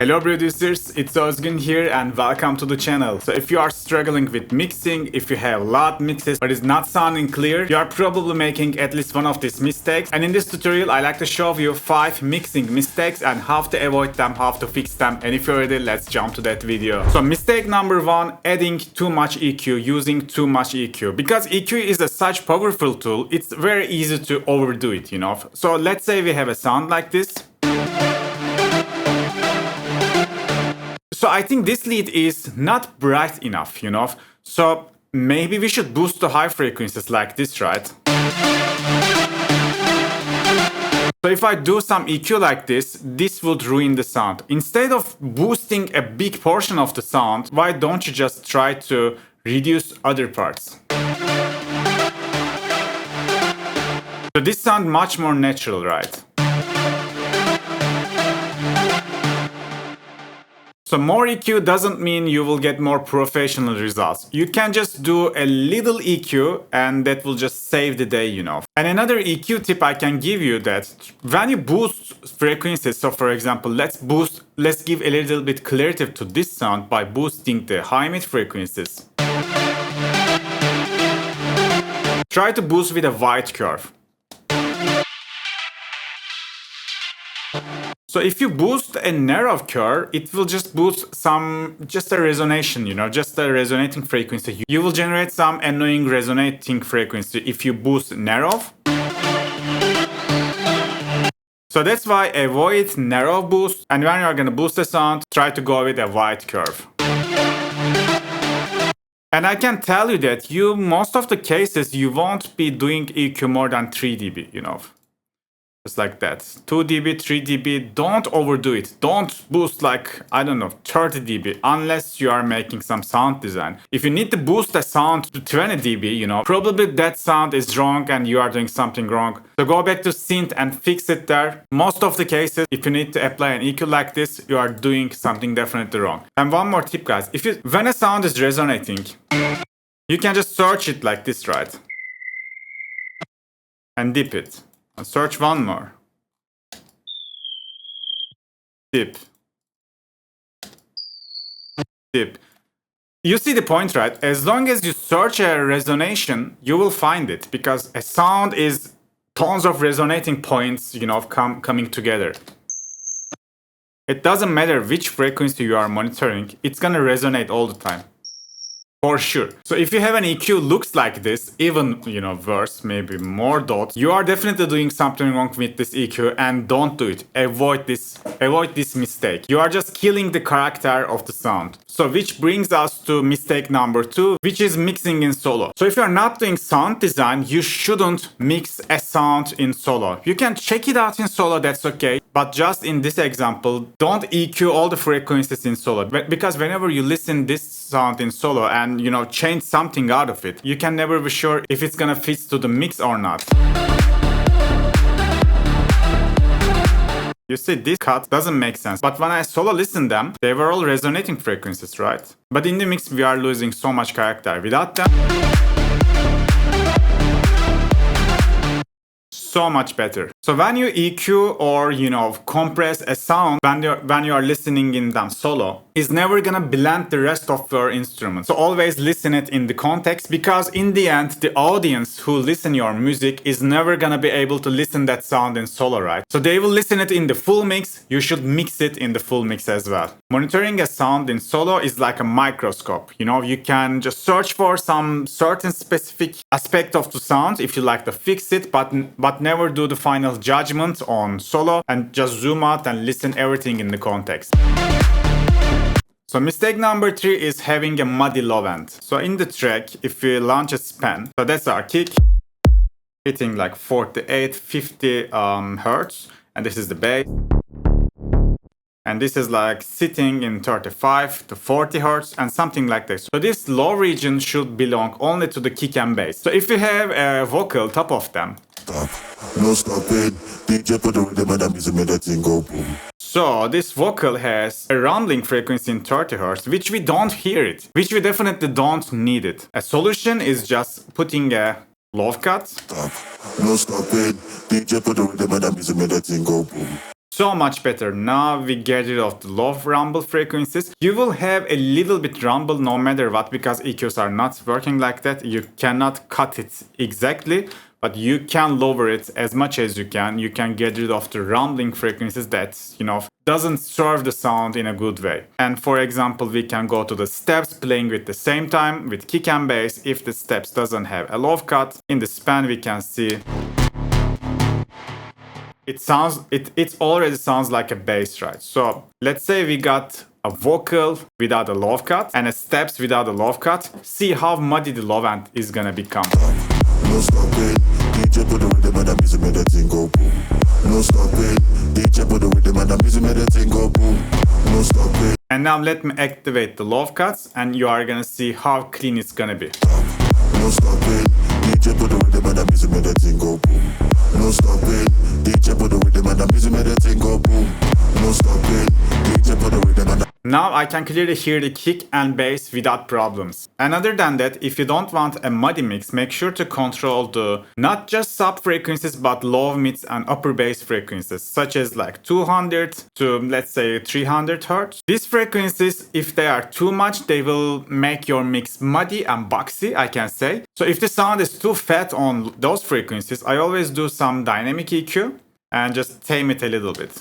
Hello producers, it's Ozgun here and welcome to the channel. So if you are struggling with mixing, if you have loud mixes but it's not sounding clear, you are probably making at least one of these mistakes. And in this tutorial I like to show you 5 mixing mistakes and how to avoid them, how to fix them. And if you're ready, let's jump to that video. So mistake number 1, adding too much EQ, using too much EQ. Because EQ is a such powerful tool, it's very easy to overdo it, you know. So let's say we have a sound like this. So I think this lead is not bright enough, you know. So maybe we should boost to high frequencies like this, right? So if I do some EQ like this, this would ruin the sound. Instead of boosting a big portion of the sound, why don't you just try to reduce other parts? So this sounds much more natural, right? So more EQ doesn't mean you will get more professional results. You can just do a little EQ and that will just save the day, you know. And another EQ tip I can give you that when you boost frequencies, so for example, let's give a little bit clarity to this sound by boosting the high mid frequencies. Try to boost with a wide curve. So if you boost a narrow curve, it will just boost just a resonation, you know, just a resonating frequency. You will generate some annoying resonating frequency if you boost narrow. So that's why avoid narrow boost. And when you are going to boost the sound, try to go with a wide curve. And I can tell you that most of the cases, you won't be doing EQ more than 3 dB, you know. Just like that. 2 dB, 3 dB, don't overdo it. Don't boost like, I don't know, 30 dB unless you are making some sound design. If you need to boost a sound to 20 dB, you know, probably that sound is wrong and you are doing something wrong. So go back to synth and fix it there. Most of the cases, if you need to apply an EQ like this, you are doing something definitely wrong. And one more tip, guys. When a sound is resonating, you can just search it like this, right? And dip it. And search one more. Dip. Dip. You see the point, right? As long as you search a resonation, you will find it. Because a sound is tons of resonating points, you know, coming together. It doesn't matter which frequency you are monitoring, it's gonna resonate all the time. For sure. So if you have an EQ looks like this, even, you know, worse, maybe more dots, you are definitely doing something wrong with this EQ and don't do it. Avoid this mistake. You are just killing the character of the sound. So which brings us to mistake number 2, which is mixing in solo. So if you're not doing sound design, you shouldn't mix a sound in solo. You can check it out in solo, that's okay. But just in this example, don't EQ all the frequencies in solo. Because whenever you listen this sound in solo and, you know, change something out of it, you can never be sure if it's gonna fit to the mix or not. You see, this cut doesn't make sense. But when I solo listened them, they were all resonating frequencies, right? But in the mix, we are losing so much character. Without them, so much better. So when you EQ or, you know, compress a sound when you are listening in them solo, is never gonna blend the rest of your instrument. So always listen it in the context, because in the end, the audience who listen your music is never gonna be able to listen that sound in solo, right? So they will listen it in the full mix. You should mix it in the full mix as well. Monitoring a sound in solo is like a microscope. You know, you can just search for some certain specific aspect of the sound if you like to fix it, but never do the final judgment on solo and just zoom out and listen everything in the context. So mistake number 3 is having a muddy low end. So in the track, if we launch a span, so that's our kick, hitting like 48, 50 hertz, and this is the bass. And this is like sitting in 35 to 40 hertz and something like this. So this low region should belong only to the kick and bass. So if you have a vocal top of them, no stopping. DJ put the rhythm and the music made that thing go boom. So this vocal has a rumbling frequency in 30 Hz, which we don't hear it, which we definitely don't need it. A solution is just putting a low cut. No stopping. DJ put the rhythm and the music made that thing go boom. So much better. Now we get rid of the low rumble frequencies. You will have a little bit rumble no matter what, because EQs are not working like that. You cannot cut it exactly, but you can lower it as much as you can. You can get rid of the rumbling frequencies that, doesn't serve the sound in a good way. And for example, we can go to the steps playing with the same time with kick and bass. If the steps doesn't have a low cut, in the span we can see it already sounds like a bass, right? So let's say we got a vocal without a low cut and a steps without a low cut. See how muddy the low end is gonna become. No stopping, DJ put the rhythm and the music made the thing go boom. No stopping, DJ put the rhythm and the music made the thing go boom. No stopping. And now let me activate the low cuts and you are gonna see how clean it's gonna be. No stopping, DJ put the rhythm and the music made the thing go boom. No stopping, DJ put the rhythm and the music made the thing go boom. No stopping, DJ put the rhythm and the... Now I can clearly hear the kick and bass without problems. And other than that, if you don't want a muddy mix, make sure to control the not just sub frequencies but low, mids and upper bass frequencies, such as like 200 to let's say 300 Hz. These frequencies, if they are too much, they will make your mix muddy and boxy, I can say. So if the sound is too fat on those frequencies, I always do some dynamic EQ and just tame it a little bit.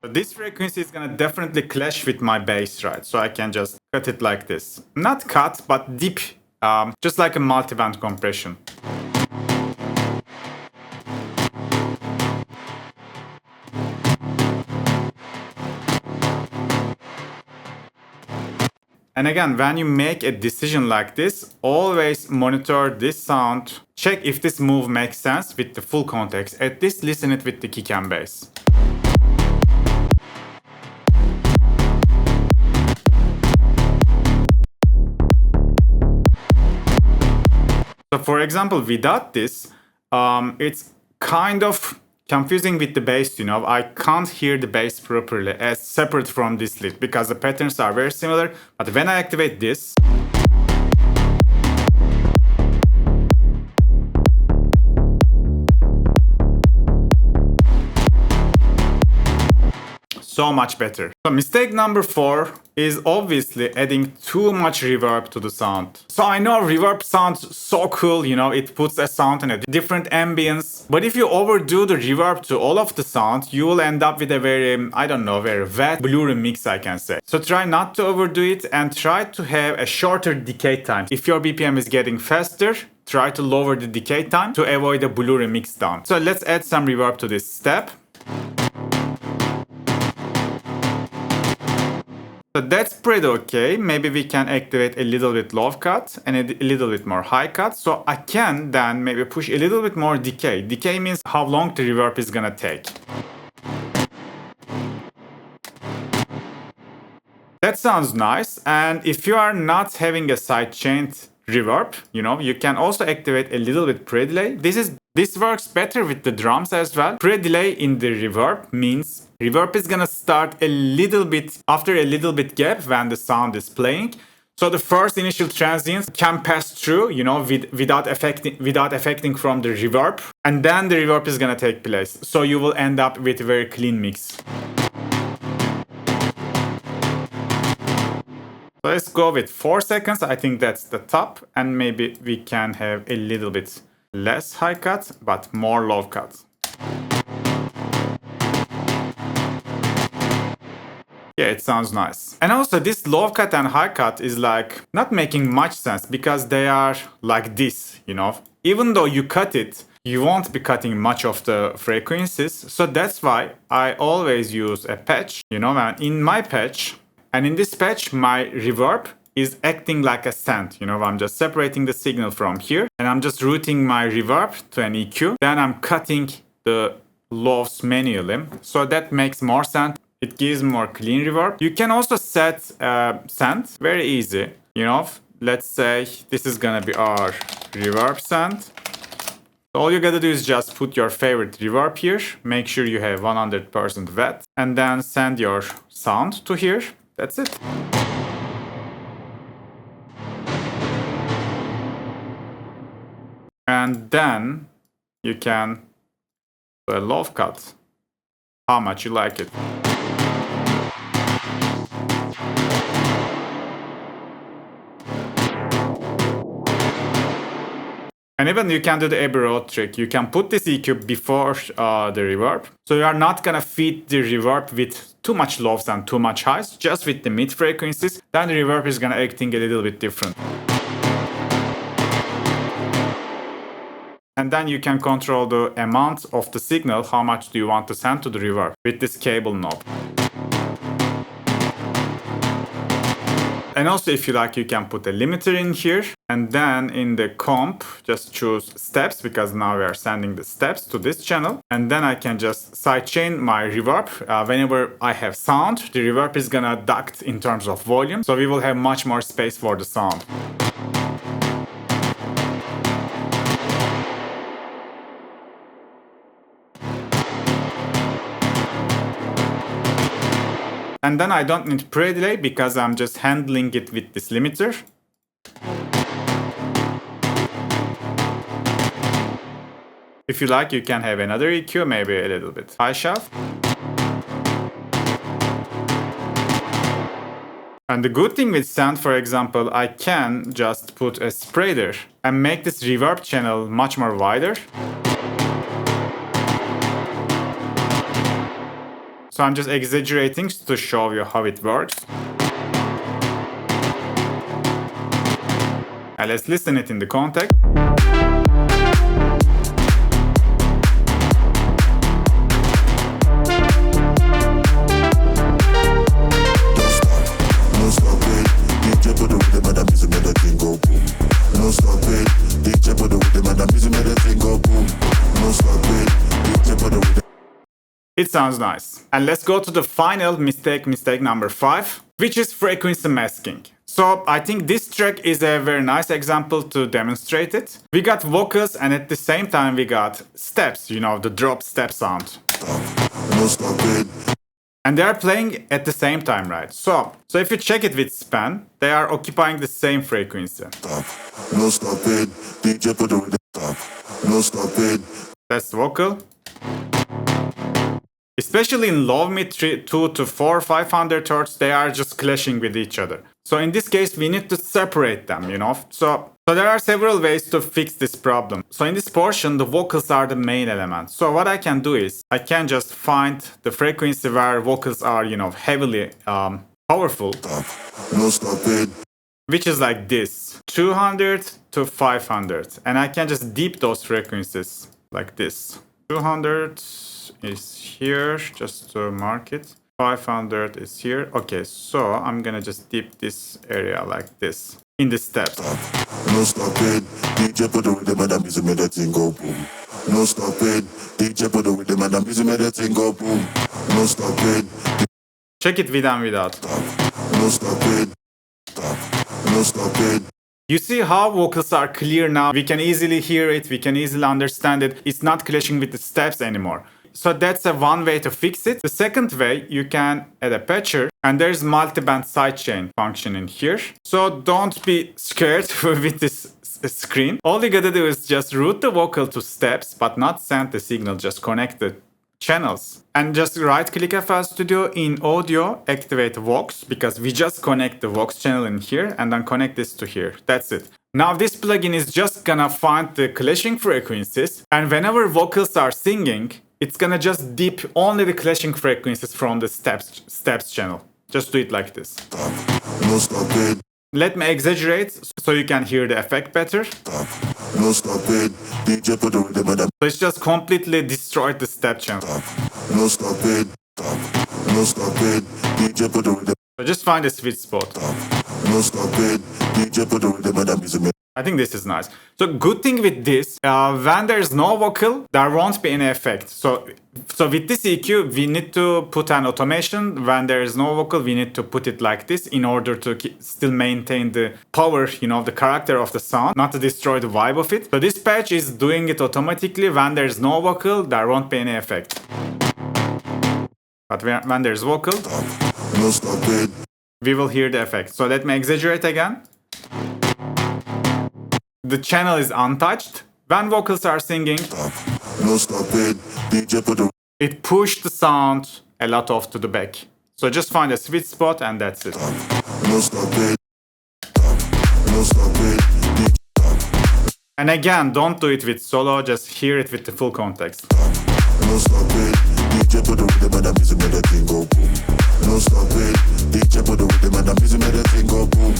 This frequency is gonna definitely clash with my bass, right? So I can just cut it like this. Not cut, but deep, just like a multiband compression. And again, when you make a decision like this, always monitor this sound. Check if this move makes sense with the full context. At least listen it with the kick and bass. So for example, without this, it's kind of confusing with the bass, I can't hear the bass properly as separate from this lick because the patterns are very similar. But when I activate this, so much better. So mistake number 4 is obviously adding too much reverb to the sound. So I know reverb sounds so cool, it puts a sound in a different ambience. But if you overdo the reverb to all of the sound, you will end up with a very, very wet, blurry mix, I can say. So try not to overdo it and try to have a shorter decay time. If your BPM is getting faster, try to lower the decay time to avoid a blurry mix down. So let's add some reverb to this step. So that's pretty okay. Maybe we can activate a little bit low cut and a little bit more high cut. So I can then maybe push a little bit more decay. Decay means how long the reverb is gonna take. That sounds nice. And if you are not having a sidechained reverb, you can also activate a little bit pre-delay. This works better with the drums as well. Pre-delay in the reverb means reverb is gonna start a little bit after a little bit gap when the sound is playing. So the first initial transients can pass through, without affecting from the reverb, and then the reverb is gonna take place. So you will end up with a very clean mix. So let's go with 4 seconds. I think that's the top, and maybe we can have a little bit less high cut, but more low cut. Yeah, it sounds nice. And also this low cut and high cut is like not making much sense because they are like this, Even though you cut it, you won't be cutting much of the frequencies. So that's why I always use a patch, and in my patch, and in this patch, my reverb is acting like a send. I'm just separating the signal from here and I'm just routing my reverb to an EQ. Then I'm cutting the lows manually. So that makes more sense. It gives more clean reverb. You can also set send, very easy. Let's say this is gonna be our reverb send. All you gotta do is just put your favorite reverb here. Make sure you have 100% wet and then send your sound to here. That's it. And then you can do a low cut, how much you like it. And even you can do the Abbey Road trick. You can put this EQ before the reverb. So you are not gonna feed the reverb with too much lows and too much highs, just with the mid frequencies. Then the reverb is gonna acting a little bit different. And then you can control the amount of the signal, how much do you want to send to the reverb with this cable knob. And also, if you like, you can put a limiter in here. And then in the comp, just choose steps, because now we are sending the steps to this channel. And then I can just sidechain my reverb. Whenever I have sound, the reverb is gonna duct in terms of volume. So we will have much more space for the sound. And then I don't need pre-delay because I'm just handling it with this limiter. If you like, you can have another EQ, maybe a little bit high shelf. And the good thing with send, for example, I can just put a spreader and make this reverb channel much more wider. So I'm just exaggerating to show you how it works. And let's listen it in the context. It sounds nice. And let's go to the final mistake number 5, which is frequency masking. So I think this track is a very nice example to demonstrate it. We got vocals and at the same time we got steps, you know, the drop step sound. And they are playing at the same time, right? So if you check it with span, they are occupying the same frequency. That's the vocal. Especially in low mid 2 to 4, 500 Hz, they are just clashing with each other. So in this case, we need to separate them, you know. So there are several ways to fix this problem. So in this portion, the vocals are the main element. So what I can do is, I can just find the frequency where vocals are, you know, heavily powerful. Which is like this, 200 to 500. And I can just deep those frequencies like this. 200 is here, just to mark it. 500 is here. Okay, so I'm gonna just dip this area like this in the steps. No stopping, DJ put the rhythm and the music made that thing go boom. No stopping, DJ put the rhythm and the music made that thing go boom. No stopping. Check it with and without. No stopping, no stopping. You see how vocals are clear now? We can easily hear it, we can easily understand it. It's not clashing with the steps anymore. So that's one way to fix it. The second way, you can add a patcher, and there's multi-band sidechain function in here. So don't be scared with this screen. All you gotta do is just route the vocal to steps, but not send the signal, just connect the channels. And just right click FL Studio, in audio, activate Vox, because we just connect the Vox channel in here and then connect this to here. That's it. Now this plugin is just gonna find the clashing frequencies, and whenever vocals are singing, it's gonna just dip only the clashing frequencies from the steps channel. Just do it like this. No stopping. Let me exaggerate so you can hear the effect better. No stopping, DJ put the rhythm and the So it's just completely destroyed the step channel. no stopping, no stopping, DJ put the rhythm. So just find a sweet spot. No stopping, DJ put the rhythm and the music made. I think this is nice. So good thing with this, when there's no vocal, there won't be any effect. So with this EQ, we need to put an automation. When there is no vocal, we need to put it like this in order to still maintain the power, you know, the character of the sound, not to destroy the vibe of it. So this patch is doing it automatically. When there's no vocal, there won't be any effect. But when there's vocal, No stopping, we will hear the effect. So let me exaggerate again. The channel is untouched. When vocals are singing, No stopping. DJ put the it pushed the sound a lot off to the back. So just find a sweet spot and that's it. no stopping. No stopping. And again, don't do it with solo, just hear it with the full context. No stopping. DJ put the rhythm and the music made the thing go boom. No stopping. DJ put the rhythm and the music made the thing go boom.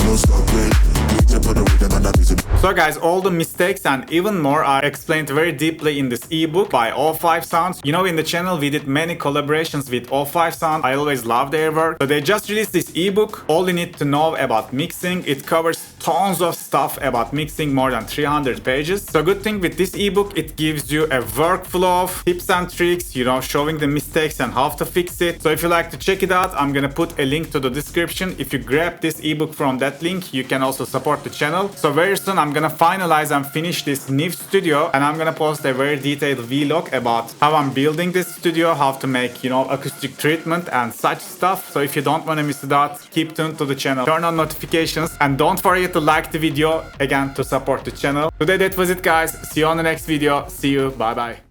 No stopping. DJ put the rhythm and the music. So guys, all the mistakes and even more are explained very deeply in this ebook by O5 Sounds. You know, in the channel we did many collaborations with O5 Sound. I always love their work. So they just released this ebook, All You Need to Know About Mixing. It covers tons of stuff about mixing, more than 300 pages. So good thing with this ebook, it gives you a workflow of tips and tricks, you know, showing the mistakes and how to fix it. So if you like to check it out, I'm gonna put a link to the description. If you grab this ebook from that link, you can also support the channel. So very soon I'm gonna finalize and finish this new studio, and I'm gonna post a very detailed vlog about how I'm building this studio, how to make, you know, acoustic treatment and such stuff. So if you don't want to miss it out, keep tuned to the channel, turn on notifications, and don't forget to like the video again to support the channel. Today that was it, guys. See you on the next video. See you. Bye bye.